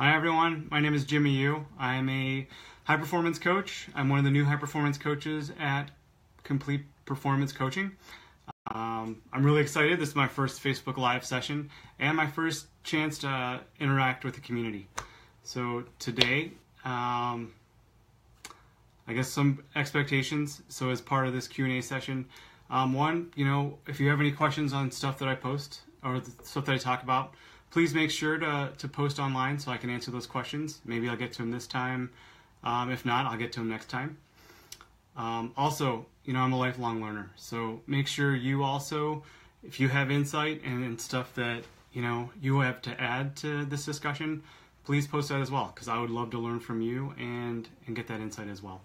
Hi everyone, my name is Jimmy Yoo. I am a high performance coach. I'm one of the new high performance coaches at Complete Performance Coaching. I'm really excited. This is my first Facebook Live session and my first chance to interact with the community. So today, I guess some expectations. So as part of this Q&A session, one, if you have any questions on stuff that I post or the stuff that I talk about, please make sure to post online so I can answer those questions. Maybe I'll get to them this time. If not, I'll get to them next time. Also, I'm a lifelong learner, so make sure you also, if you have insight and stuff that you have to add to this discussion, please post that as well, because I would love to learn from you and get that insight as well.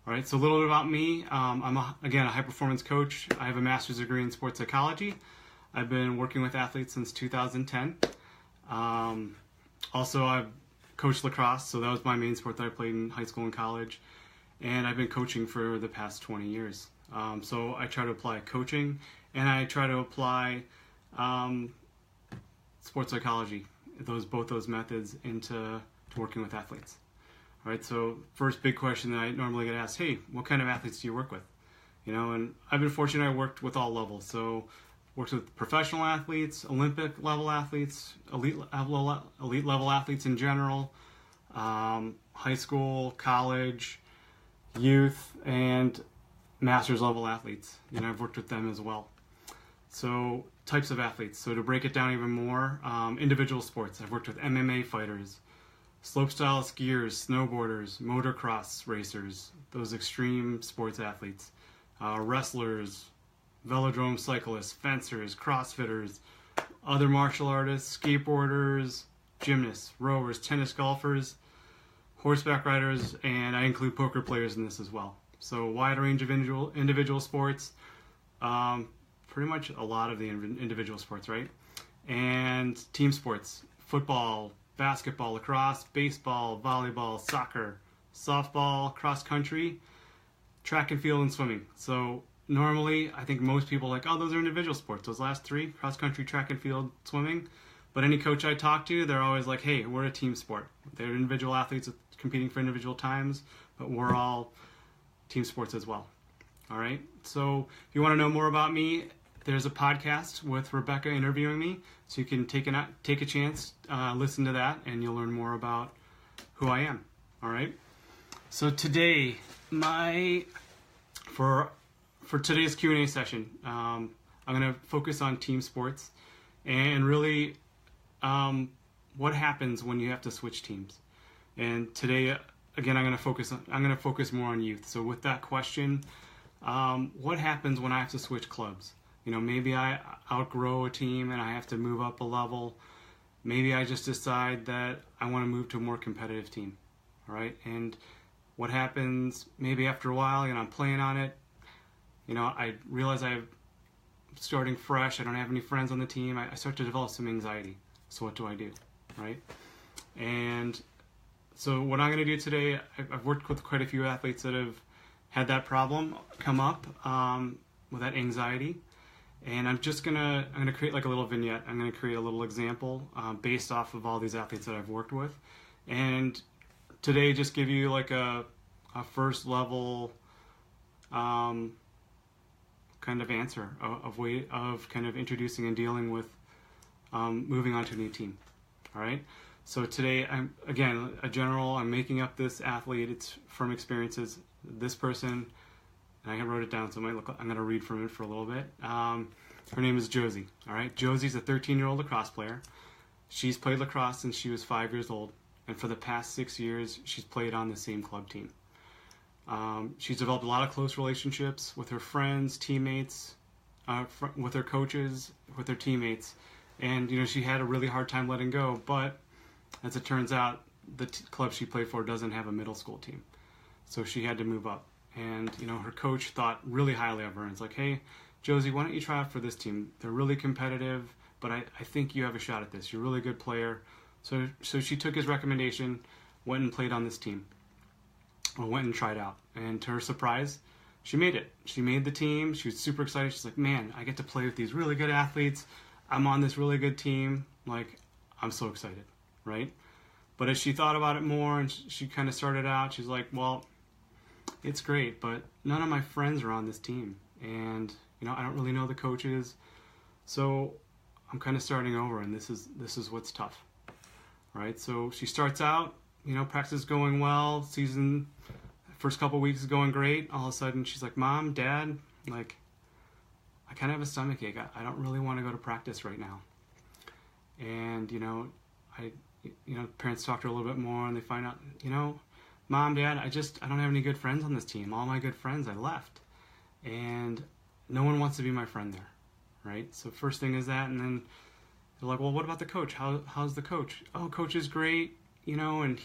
All right, so a little bit about me. I'm a high performance coach. I have a master's degree in sports psychology. I've been working with athletes since 2010. Also, I've coached lacrosse, so that was my main sport that I played in high school and college. And I've been coaching for the past 20 years. So I try to apply coaching, and I try to apply sports psychology, both those methods, into working with athletes. All right, so first big question that I normally get asked, hey, what kind of athletes do you work with? And I've been fortunate, I worked with all levels. So worked with professional athletes, Olympic level athletes, elite level athletes in general, high school, college, youth, and master's level athletes. I've worked with them as well. So types of athletes. So to break it down even more, individual sports. I've worked with MMA fighters, slopestyle skiers, snowboarders, motocross racers, those extreme sports athletes, wrestlers, velodrome cyclists, fencers, crossfitters, other martial artists, skateboarders, gymnasts, rowers, tennis golfers, horseback riders, and I include poker players in this as well. So a wide range of individual sports, pretty much a lot of the individual sports, right? And team sports, football, basketball, lacrosse, baseball, volleyball, soccer, softball, cross country, track and field, and swimming. So normally, I think most people are like, oh, those are individual sports. Those last three, cross country, track and field, swimming. But any coach I talk to, they're always like, hey, we're a team sport. They're individual athletes competing for individual times, but we're all team sports as well. All right. So if you want to know more about me, there's a podcast with Rebecca interviewing me. So you can take a chance, listen to that, and you'll learn more about who I am. All right. So today, for today's Q&A session, I'm going to focus on team sports and really what happens when you have to switch teams. And today, again, I'm going to focus more on youth. So with that question, what happens when I have to switch clubs? Maybe I outgrow a team and I have to move up a level. Maybe I just decide that I want to move to a more competitive team. All right, and what happens maybe after a while? I'm playing on it. I realize I'm starting fresh. I don't have any friends on the team. I start to develop some anxiety. So what do I do, right? And so what I'm going to do today, I've worked with quite a few athletes that have had that problem come up with that anxiety. And I'm going to create like a little vignette. I'm going to create a little example based off of all these athletes that I've worked with. And today just give you like a first level kind of answer of way of kind of introducing and dealing with moving on to a new team. All right. So today, I'm making up this athlete. It's from experiences. This person, and I wrote it down, so I'm going to read from it for a little bit. Her name is Josie. All right. Josie's a 13-year-old lacrosse player. She's played lacrosse since she was 5 years old, and for the past 6 years, she's played on the same club team. She's developed a lot of close relationships with her friends, teammates, with her coaches, with her teammates. And, she had a really hard time letting go. But as it turns out, the club she played for doesn't have a middle school team. So she had to move up. And, her coach thought really highly of her. And it's like, hey, Josie, why don't you try out for this team? They're really competitive, but I think you have a shot at this. You're a really good player. So she took his recommendation, went and played on this team. Or went and tried out, and to her surprise, she made it. She made the team. She was super excited. She's like, man, I get to play with these really good athletes. I'm on this really good team. Like, I'm so excited, right? But as she thought about it more and she kind of started out, she's like, well, it's great, but none of my friends are on this team. And, I don't really know the coaches. So I'm kind of starting over, and this is what's tough. Right? So she starts out, practice is going well, first couple weeks is going great. All of a sudden she's like, Mom, Dad, like, I kind of have a stomach ache. I don't really want to go to practice right now. And, parents talk to her a little bit more, and they find out, Mom, Dad, I don't have any good friends on this team. All my good friends, I left. And no one wants to be my friend there, right? So first thing is that, and then they're like, well, what about the coach? How's the coach? Oh, coach is great, and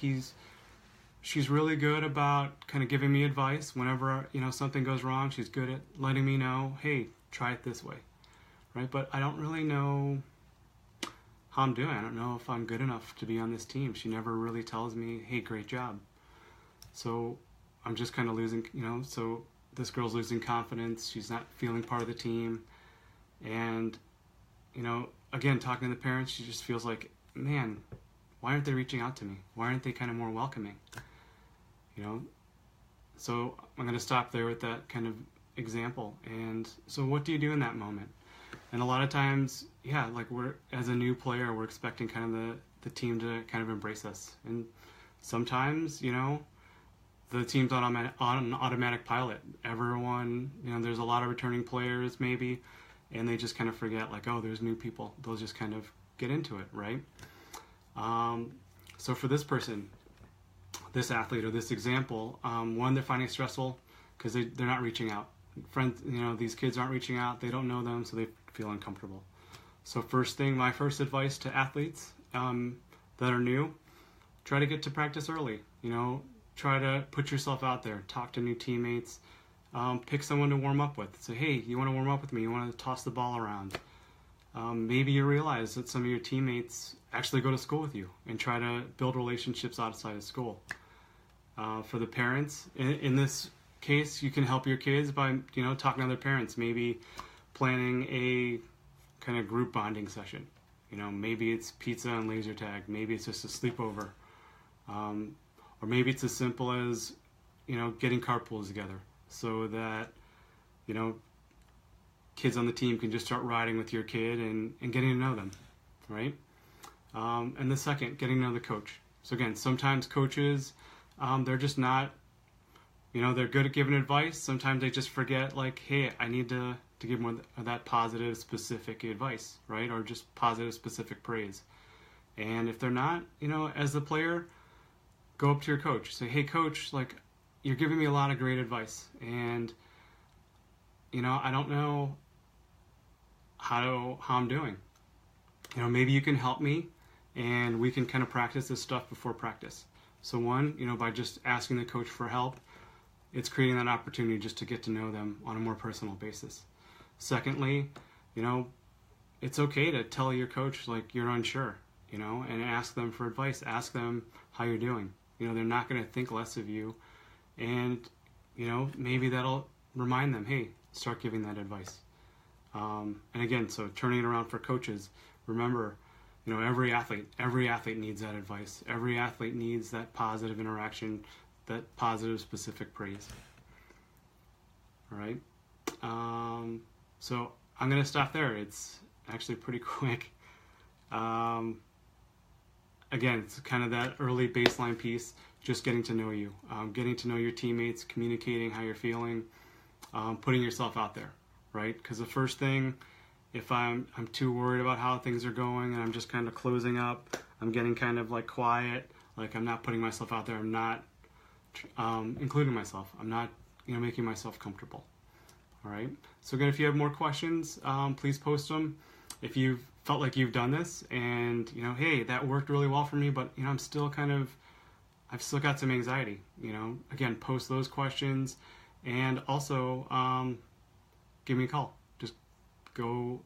she's really good about kind of giving me advice whenever, something goes wrong. She's good at letting me know, hey, try it this way, right? But I don't really know how I'm doing. I don't know if I'm good enough to be on this team. She never really tells me, hey, great job. So I'm just kind of losing, so this girl's losing confidence. She's not feeling part of the team. And, again, talking to the parents, she just feels like, man, why aren't they reaching out to me? Why aren't they kind of more welcoming? So I'm going to stop there with that kind of example. And so what do you do in that moment? And a lot of times, like as a new player, we're expecting kind of the team to kind of embrace us. And sometimes, the team's on an automatic pilot. Everyone, there's a lot of returning players maybe, and they just kind of forget, like, oh, there's new people. They'll just kind of get into it, right? So for this person, this athlete or this example, one, they're finding it stressful because they're not reaching out. Friends, these kids aren't reaching out. They don't know them, so they feel uncomfortable. So my first advice to athletes that are new, try to get to practice early. Try to put yourself out there. Talk to new teammates. Pick someone to warm up with. Say, hey, you want to warm up with me? You want to toss the ball around? Maybe you realize that some of your teammates actually go to school with you, and try to build relationships outside of school. For the parents, in this case, you can help your kids by talking to other parents. Maybe planning a kind of group bonding session. Maybe it's pizza and laser tag. Maybe it's just a sleepover. Or maybe it's as simple as, getting carpools together so that, kids on the team can just start riding with your kid and getting to know them, right? And the second, getting to know the coach. So again, sometimes coaches, they're just not, they're good at giving advice. Sometimes they just forget, like, hey, I need to give more of that positive, specific advice, right? Or just positive, specific praise. And if they're not, as the player, go up to your coach. Say, hey, coach, like, you're giving me a lot of great advice. And, I don't know how I'm doing. Maybe you can help me, and we can kind of practice this stuff before practice. So one, by just asking the coach for help, it's creating that opportunity just to get to know them on a more personal basis. Secondly, it's okay to tell your coach, like, you're unsure, and ask them for advice. Ask them how you're doing. They're not going to think less of you. And, maybe that'll remind them, hey, start giving that advice. And again, so turning it around for coaches, remember, every athlete needs that advice. Every athlete needs that positive interaction, that positive specific praise. All right. So I'm going to stop there. It's actually pretty quick. Again, it's kind of that early baseline piece, just getting to know you, getting to know your teammates, communicating how you're feeling, putting yourself out there, right? Because the first thing, if I'm too worried about how things are going and I'm just kind of closing up, I'm getting kind of like quiet, like I'm not putting myself out there, I'm not including myself, I'm not making myself comfortable. All right. So again, if you have more questions, please post them. If you've felt like you've done this and, hey, that worked really well for me, but, I'm still I've still got some anxiety, again, post those questions, and also give me a call. Just go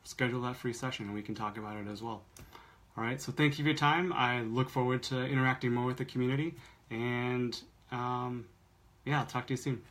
schedule that free session and we can talk about it as well. All right. So thank you for your time. I look forward to interacting more with the community, and I'll talk to you soon.